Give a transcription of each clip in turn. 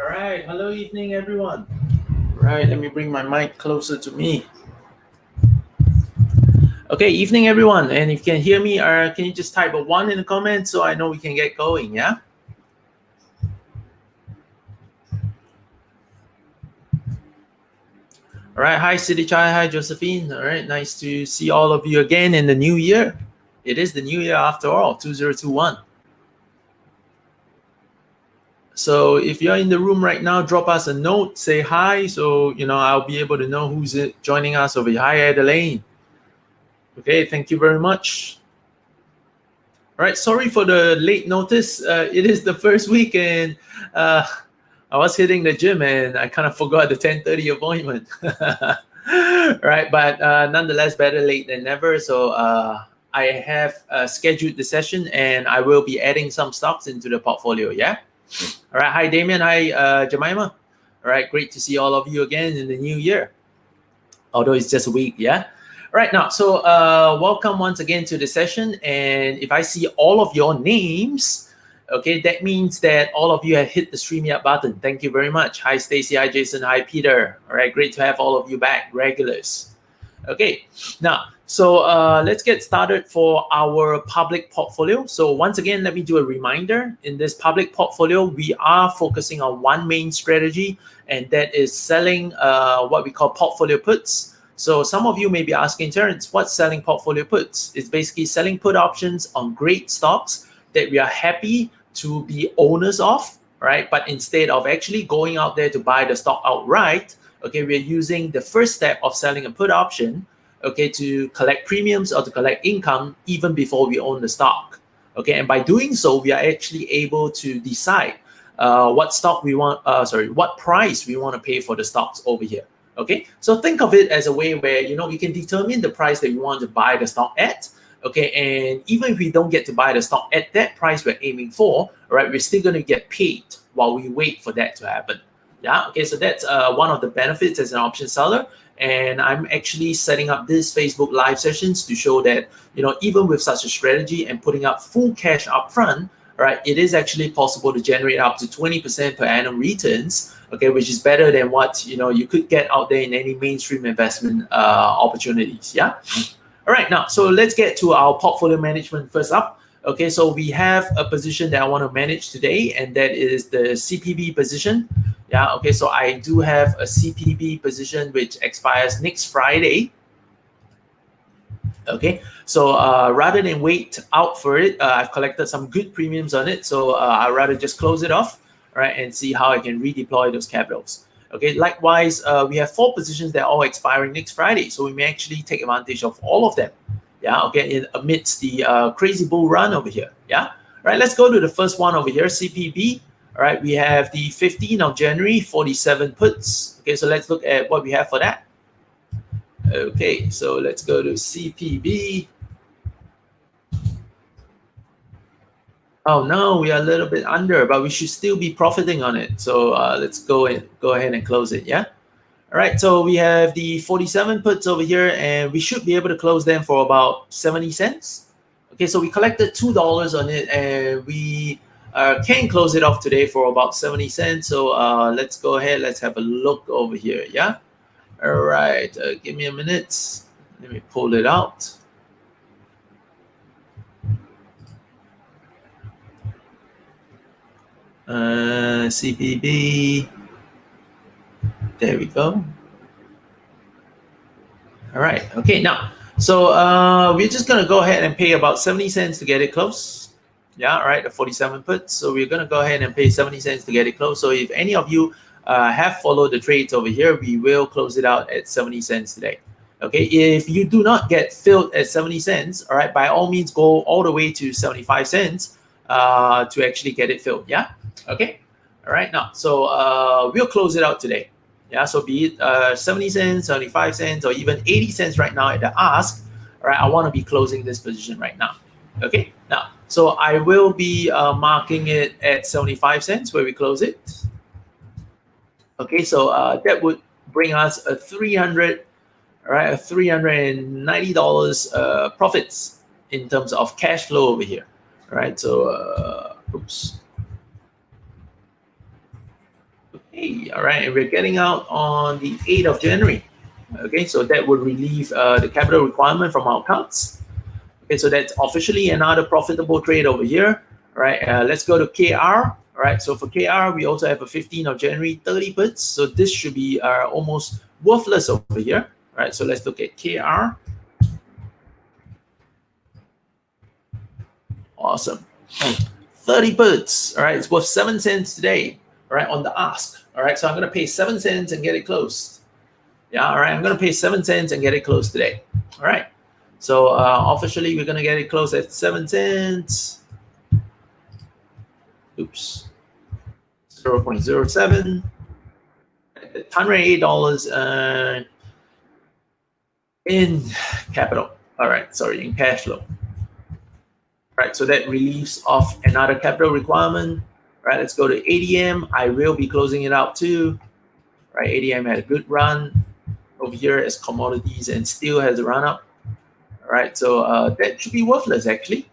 All right. Hello, evening, everyone. All right. Let me bring my mic closer to me. Okay. Evening, everyone. And if you can hear me, can you just type a one in the comments so I know we can get going? Yeah. All right. Hi, City Chai. Hi, Josephine. All right. Nice to see all of you again in the new year. It is the new year after all, 2021. So if you're in the room right now, drop us a note, say hi, so I'll be able to know who's joining us over here. Hi, Adelaine. Okay, thank you very much. All right, sorry for the late notice. It is the first week, and I was hitting the gym, and I kind of forgot the 10:30 appointment. Right, but nonetheless, better late than never. So I have scheduled the session, and I will be adding some stocks into the portfolio. Yeah. All right. Hi, Damien. Hi, Jemima. All right. Great to see all of you again in the new year. Although it's just a week. Yeah. Right now, so welcome once again to the session. And if I see all of your names, okay, that means that all of you have hit the StreamYard button. Thank you very much. Hi, Stacy. Hi, Jason. Hi, Peter. All right, great to have all of you back, regulars. Okay, now, so let's get started for our public portfolio. So once again, let me do a reminder. In this public portfolio, we are focusing on one main strategy, and that is selling what we call portfolio puts. So some of you may be asking, Terence, what's selling portfolio puts? It's basically selling put options on great stocks that we are happy to be owners of, right? But instead of actually going out there to buy the stock outright, okay, we're using the first step of selling a put option, okay, to collect premiums or to collect income even before we own the stock. Okay, and by doing so, we are actually able to decide what stock we want, what price we want to pay for the stocks over here. Okay, so think of it as a way where we can determine the price that we want to buy the stock at. Okay, and even if we don't get to buy the stock at that price we're aiming for, right, we're still going to get paid while we wait for that to happen. Yeah, okay, so that's one of the benefits as an option seller. And I'm actually setting up these Facebook live sessions to show that, even with such a strategy and putting up full cash upfront, right, it is actually possible to generate up to 20% per annum returns, okay, which is better than what you could get out there in any mainstream investment opportunities. Yeah. All right, now so let's get to our portfolio management first up. Okay, so we have a position that I want to manage today, and that is the CPB position. Yeah, okay, so I do have a CPB position which expires next Friday. Okay, so rather than wait out for it, I've collected some good premiums on it, so I'd rather just close it off, right, and see how I can redeploy those capitals. Okay, likewise, we have 4 positions that are all expiring next Friday, so we may actually take advantage of all of them. Yeah, okay, amidst the crazy bull run over here. Yeah, all right, let's go to the first one over here, CPB. All right, we have the 15th of January, 47 puts. Okay, so let's look at what we have for that. Okay, so let's go to CPB. Oh no, we are a little bit under, but we should still be profiting on it. So let's go ahead and close it. Yeah. All right. So we have the 47 puts over here, and we should be able to close them for about 70 cents. Okay, so we collected $2 on it, and we can close it off today for about 70 cents. So let's go ahead. Let's have a look over here. Yeah. All right. Give me a minute. Let me pull it out. CPB. There we go. All right. Okay. Now, so we're just gonna go ahead and pay about 70 cents to get it close. Yeah. All right. The 47 puts. So we're gonna go ahead and pay 70 cents to get it close. So if any of you have followed the trades over here, we will close it out at 70 cents today. Okay. If you do not get filled at 70 cents, all right, by all means go all the way to 75 cents to actually get it filled. Yeah. Okay. All right. Now, so we'll close it out today. Yeah, so be it 70 cents, 75 cents, or even 80 cents right now at the ask, all right, I want to be closing this position right now. Okay, now, so I will be marking it at 75 cents where we close it. Okay, so that would bring us a 300, all right, a $390 profits in terms of cash flow over here. All right, so oops. Hey, all right, and we're getting out on the 8th of January. Okay, so that would relieve the capital requirement from our accounts. Okay, so that's officially another profitable trade over here. All right, let's go to KR. All right, so for KR, we also have a 15th of January 30 puts. So this should be almost worthless over here. All right, so let's look at KR. Awesome. 30 puts. All right, it's worth 7 cents today. All right, on the ask. All right, so I'm going to pay 7 cents and get it closed. Yeah, all right, I'm going to pay 7 cents and get it closed today. All right, so officially we're going to get it closed at 7 cents. Oops. 0.07. $108 in capital. All right, sorry, in cash flow. Right, so that relieves off another capital requirement. Right, let's go to ADM. I will be closing it out too. Right, ADM had a good run over here as commodities and steel has a run up. All right, so that should be worthless actually.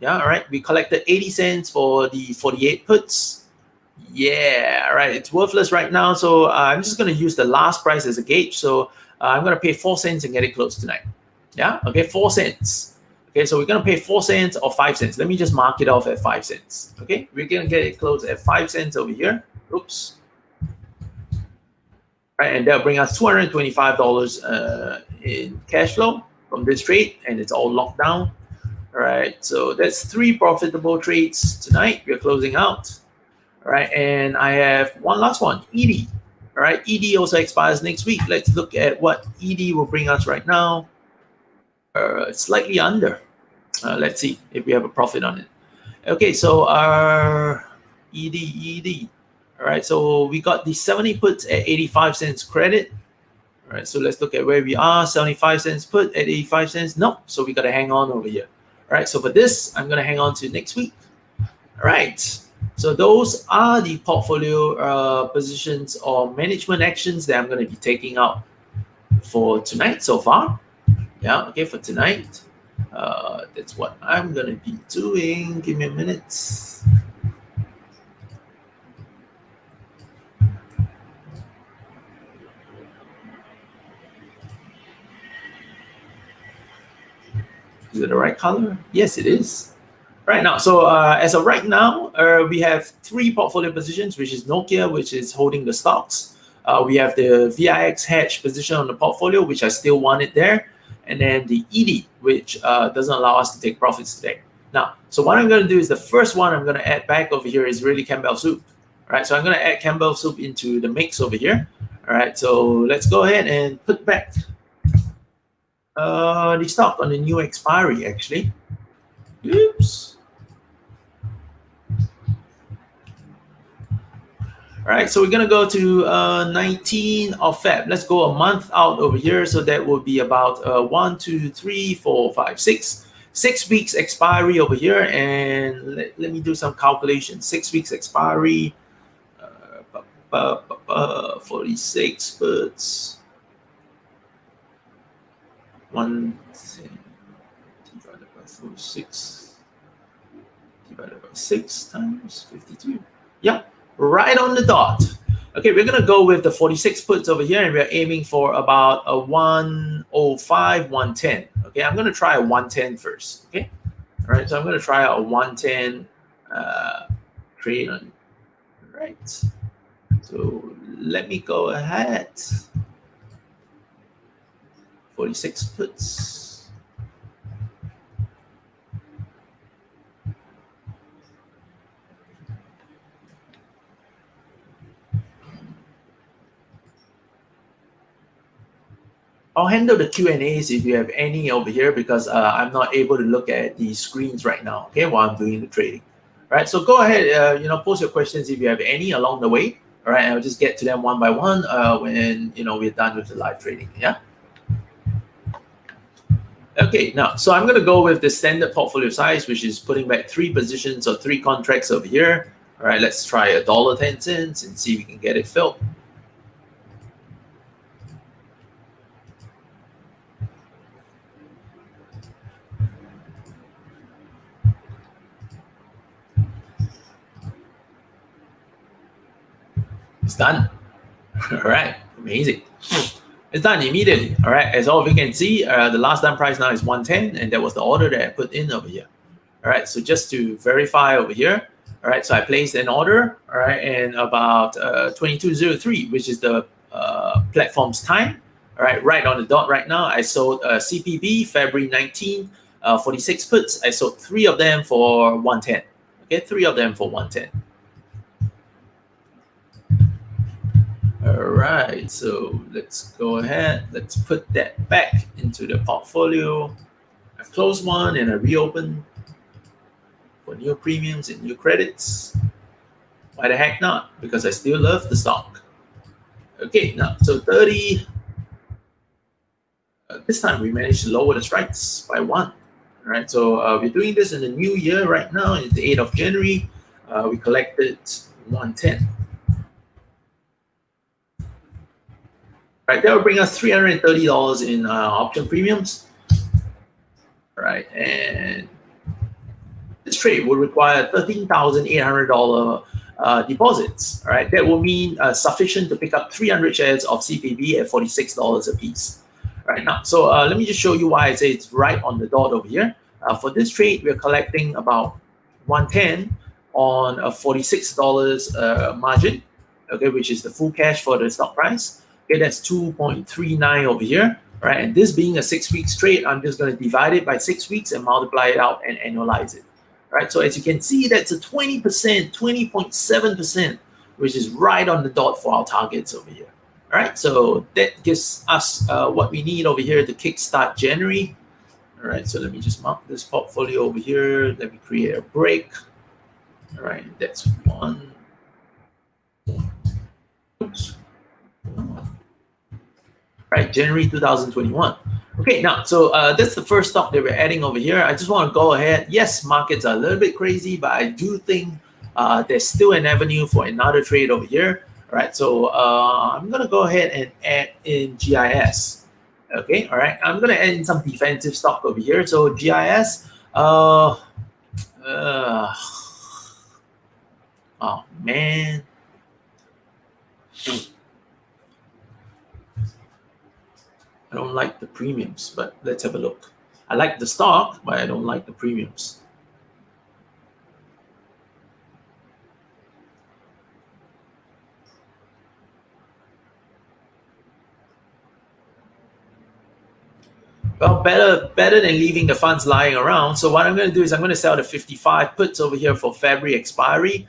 Yeah, all right, we collected 80 cents for the 48 puts. Yeah, all right, it's worthless right now. So I'm just going to use the last price as a gauge. So I'm going to pay 4 cents and get it closed tonight. Yeah, okay, 4 cents. Okay, so we're going to pay 4 cents or 5 cents. Let me just mark it off at 5 cents. Okay, we're going to get it closed at 5 cents over here. Oops. Right, and that'll bring us $225 in cash flow from this trade, and it's all locked down. All right, so that's 3 profitable trades tonight. We're closing out. All right, and I have one last one, ED. All right, ED also expires next week. Let's look at what ED will bring us right now. Slightly under. Let's see if we have a profit on it. Okay, so our ED. All right, so we got the 70 puts at 85 cents credit. All right, so let's look at where we are. 75 cents put at 85 cents. No, so we got to hang on over here. All right, so for this, I'm going to hang on to next week. All right, so those are the portfolio positions or management actions that I'm going to be taking out for tonight so far. Yeah, okay, for tonight. That's what I'm going to be doing. Give me a minute. Is it the right color? Yes, it is. Right now, so as of right now, we have 3 portfolio positions, which is Nokia, which is holding the stocks. We have the VIX hedge position on the portfolio, which I still want it there. And then the ED, which doesn't allow us to take profits today. Now, so what I'm going to do is the first one I'm going to add back over here is really Campbell soup. All right, so I'm going to add Campbell soup into the mix over here. All right, so let's go ahead and put back the stock on the new expiry, actually. Oops. All right, so we're gonna go to 19 of Feb. Let's go a month out over here. So that will be about 1, 2, 3, 4, 5, 6. 6 weeks expiry over here. And let me do some calculations. 6 weeks expiry. 46 puts. 1 divided by 46 divided by 6 times 52. Yeah, right on the dot. Okay, we're gonna go with the 46 puts over here, and we're aiming for about a 105, 110. Okay, I'm gonna try a 110 first. Okay, all right, so I'm gonna try a 110 trade on. Right. So let me go ahead. 46 puts. I'll handle the Q&As if you have any over here, because I'm not able to look at the screens right now, okay, while I'm doing the trading. All right, so go ahead, post your questions if you have any along the way. All right, I'll just get to them one by one when we're done with the live trading. Yeah. Okay, now, so I'm going to go with the standard portfolio size, which is putting back 3 positions or 3 contracts over here. All right, let's try $1.10 and see if we can get it filled. It's done. All right, amazing. It's done immediately. All right, as all of you can see, the last done price now is 110, and that was the order that I put in over here. All right, so just to verify over here, all right, so I placed an order, all right, and about 22:03, which is the platform's time, all right on the dot right now. I sold CPB February 19th, 46 puts. I sold 3 of them for 110. Okay, 3 of them for 110. All right, so let's go ahead. Let's put that back into the portfolio. I closed one and I reopened for new premiums and new credits. Why the heck not? Because I still love the stock. Okay, now, so 30. This time we managed to lower the strikes by 1. All right, so we're doing this in the new year right now. It's the 8th of January. We collected 110. Right, that will bring us $330 in option premiums. Right, and this trade will require $13,800 deposits. All right, that will mean sufficient to pick up 300 shares of CPB at $46 a piece. Right now, so let me just show you why I say it's right on the dot over here. For this trade, we're collecting about 110 on a $46 margin, okay, which is the full cash for the stock price. Okay, that's 2.39 over here, right? And this being a 6-week trade, I'm just going to divide it by 6 weeks and multiply it out and annualize it, right? So as you can see, that's a 20%, 20.7%, which is right on the dot for our targets over here. All right, so that gives us what we need over here to kickstart January. All right, so let me just mark this portfolio over here. Let me create a break. All right, that's 1. Oops. Right, January 2021. Okay, now, so that's the first stock that we're adding over here. I just want to go ahead. Yes, markets are a little bit crazy, but I do think there's still an avenue for another trade over here. All right, so I'm going to go ahead and add in GIS. Okay, all right, I'm going to add in some defensive stock over here. So GIS, oh, man. I don't like the premiums, but let's have a look. I like the stock, but I don't like the premiums. Well, better than leaving the funds lying around. So what I'm going to do is I'm going to sell the 55 puts over here for February expiry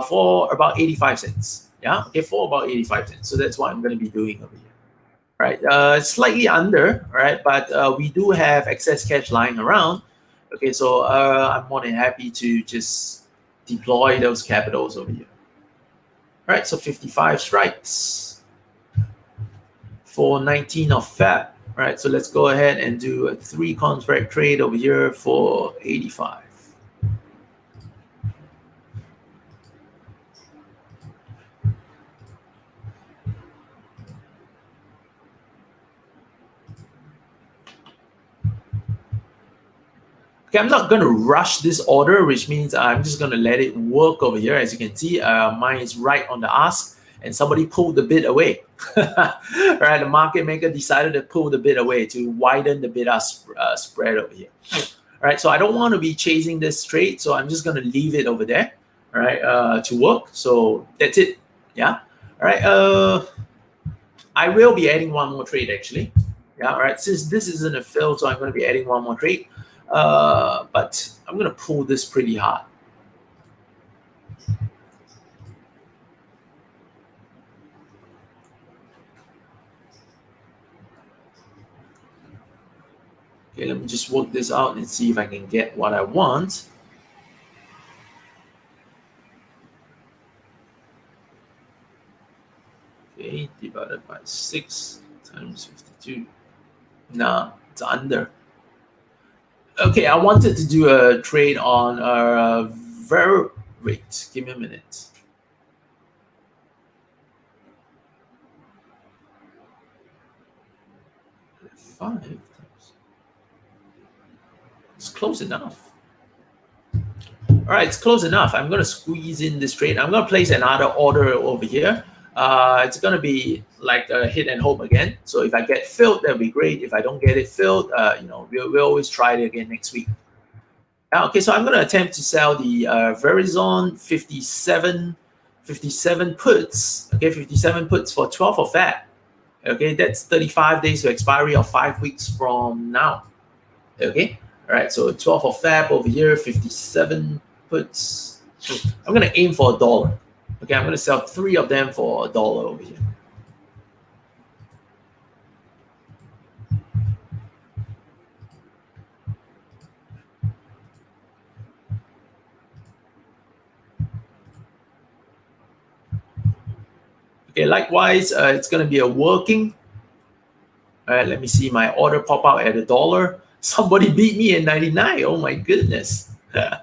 for about 85 cents. Yeah, okay, for about 85 cents. So that's what I'm going to be doing over here. Right, slightly under, right, but we do have excess cash lying around. Okay, so I'm more than happy to just deploy those capitals over here. All right, so 55 strikes for 19th of Feb. All right, so let's go ahead and do a 3 contract trade over here for 85. Okay, I'm not going to rush this order, which means I'm just going to let it work over here. As you can see, mine is right on the ask, and somebody pulled the bid away. Right, the market maker decided to pull the bid away to widen the bid-ask spread over here. All right, so I don't want to be chasing this trade, so I'm just going to leave it over there, all right, to work. So that's it. Yeah. All right. I will be adding one more trade actually. Yeah. All right. Since this isn't a fill, so I'm going to be adding one more trade. But I'm going to pull this pretty hard. Okay, let me just work this out and see if I can get what I want. Okay, divided by 6 times 52. Nah, it's under. Okay, I wanted to do a trade on wait, give me a minute. Five. It's close enough. All right, it's close enough. I'm going to squeeze in this trade. I'm going to place another order over here it's going to be like a hit and hope again. So if I get filled, that'll be great. If I don't get it filled, we'll always try it again next week. Okay, so I'm going to attempt to sell the Verizon 57 puts. Okay, 57 puts for 12 of that. Okay, that's 35 days to expiry of 5 weeks from now. Okay, all right, so 12 of Feb over here, 57 puts. I'm going to aim for $1. Okay, I'm going to sell 3 of them for $1 over here. Okay, likewise, it's going to be a working. All right, let me see my order pop out at $1. Somebody beat me at 99. Oh my goodness. I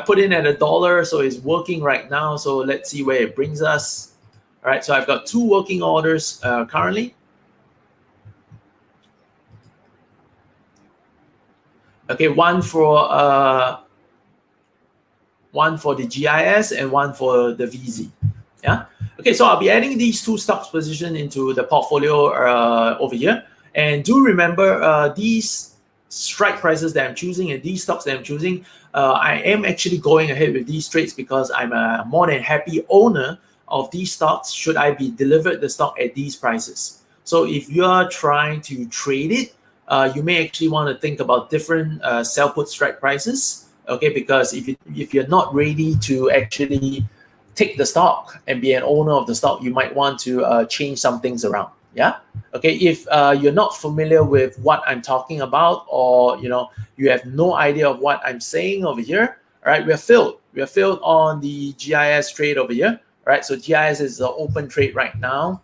put in at $1, so it's working right now. So let's see where it brings us. All right, so I've got 2 working orders currently. Okay, one for the GIS and one for the VZ. Yeah. Okay, so I'll be adding these 2 stocks position into the portfolio over here. And do remember these strike prices that I'm choosing and these stocks that I'm choosing, I am actually going ahead with these trades because I'm a more than happy owner of these stocks should I be delivered the stock at these prices. So if you are trying to trade it, you may actually want to think about different sell put strike prices. Okay, because if you're not ready to actually take the stock and be an owner of the stock, you might want to change some things around. Yeah. Okay. If you're not familiar with what I'm talking about, or you have no idea of what I'm saying over here, all right, we're filled. We're filled on the GIS trade over here. All right. So GIS is the open trade right now.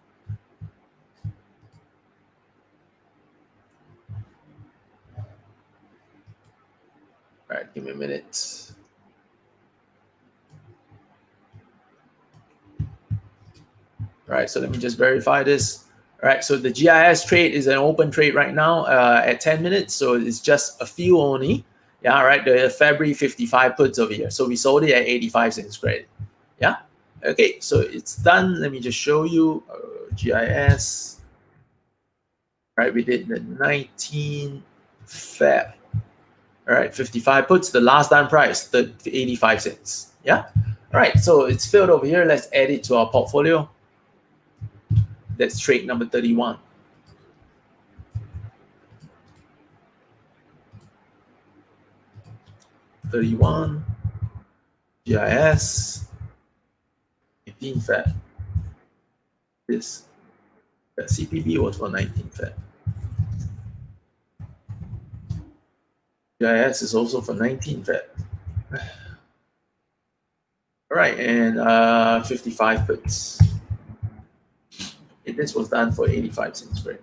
All right. Give me a minute. All right. So let me just verify this. All right, so the GIS trade is an open trade right now at 10 minutes, so it's just a few only. Yeah, all right, the February 55 puts over here. So we sold it at 85 cents credit. Yeah, okay, so it's done. Let me just show you GIS. All right, we did the 19 Feb. All right, 55 puts, the last done price, the 85 cents. Yeah, all right, so it's filled over here. Let's add it to our portfolio. That's trade number 31. GIS 18 Feb. This CPB was for 19 Feb. GIS is also for 19 Feb. All right, and 55 puts. This was done for 85 cents rate.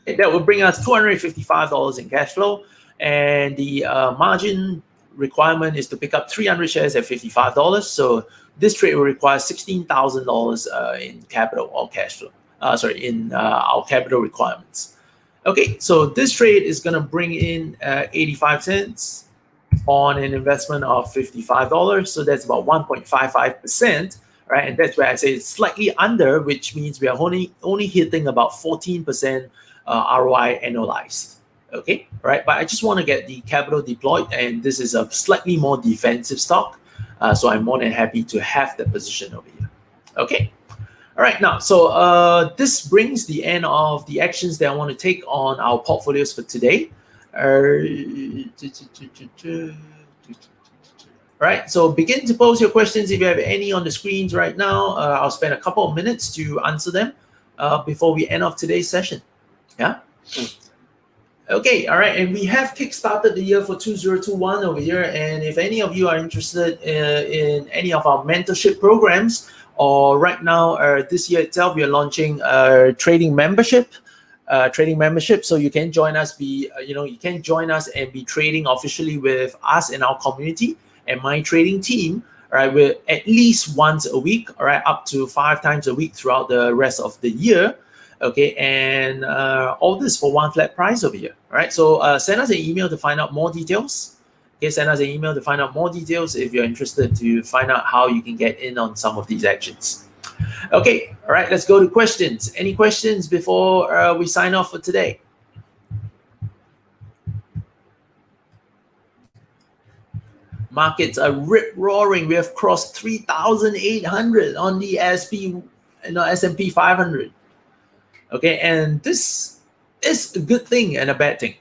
Okay, that will bring us $255 in cash flow, and the margin requirement is to pick up 300 shares at $55. So this trade will require $16,000 in capital or cash flow. In our capital requirements. Okay, so this trade is going to bring in 85 cents on an investment of $55. So that's about 1.55%. Right, and that's where I say it's slightly under, which means we are only hitting about 14% ROI annualized. Okay, right, but I just want to get the capital deployed, and this is a slightly more defensive stock, so I'm more than happy to have the position over here. Okay, all right, now so this brings the end of the actions that I want to take on our portfolios for today. Right, so begin to pose your questions if you have any on the screens right now. I'll spend a couple of minutes to answer them before we end off today's session. Yeah. Okay, all right, and we have kickstarted the year for 2021 over here. And if any of you are interested in any of our mentorship programs, or right now this year itself, we are launching a trading membership. So you can join us. You can join us and be trading officially with us in our community and my trading team, all right, with at least once a week, all right, up to 5 times a week throughout the rest of the year. Okay, and all this for one flat price over here. All right, so send us an email to find out more details. Okay, send us an email to find out more details if you're interested to find out how you can get in on some of these actions. Okay, all right, let's go to questions. Any questions before we sign off for today? Markets are rip roaring. We have crossed 3,800 on the S&P 500. Okay, and this is a good thing and a bad thing.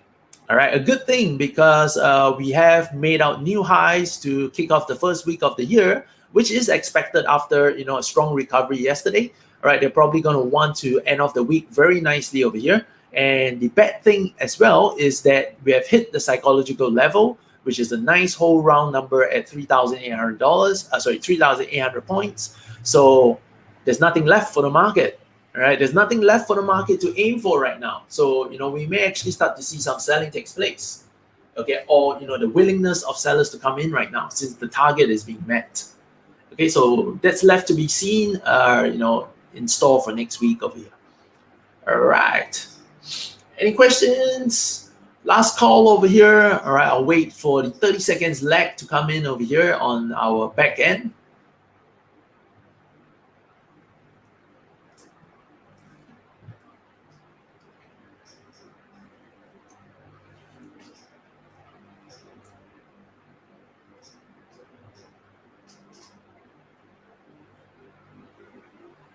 All right, a good thing because we have made out new highs to kick off the first week of the year, which is expected after a strong recovery yesterday. All right, they're probably going to want to end off the week very nicely over here. And the bad thing as well is that we have hit the psychological level, which is a nice whole round number at $3,800. 3,800 points. So there's nothing left for the market. All right, there's nothing left for the market to aim for right now. So, we may actually start to see some selling takes place. Okay, or, the willingness of sellers to come in right now since the target is being met. Okay, so that's left to be seen, in store for next week over here. All right. Any questions? Last call over here. All right, I'll wait for the 30 seconds lag to come in over here on our back end.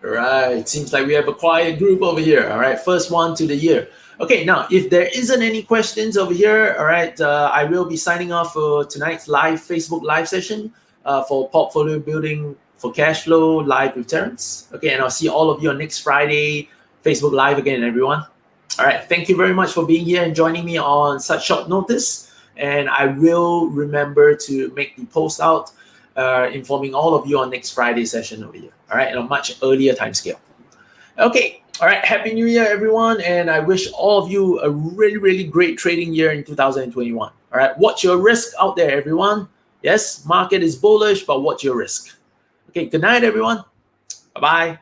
All right, seems like we have a quiet group over here. All right, first one to the year. Okay, now if there isn't any questions over here, all right, I will be signing off for tonight's live Facebook live session for portfolio building for Cashflow live with Terence. Okay, and I'll see all of you on next Friday, Facebook live again, everyone. All right, thank you very much for being here and joining me on such short notice. And I will remember to make the post out informing all of you on next Friday session over here. All right, in a much earlier time scale. Okay, all right, Happy New Year, everyone. And I wish all of you a really, really great trading year in 2021. All right, watch your risk out there, everyone. Yes, market is bullish, but watch your risk. Okay, good night, everyone. Bye-bye.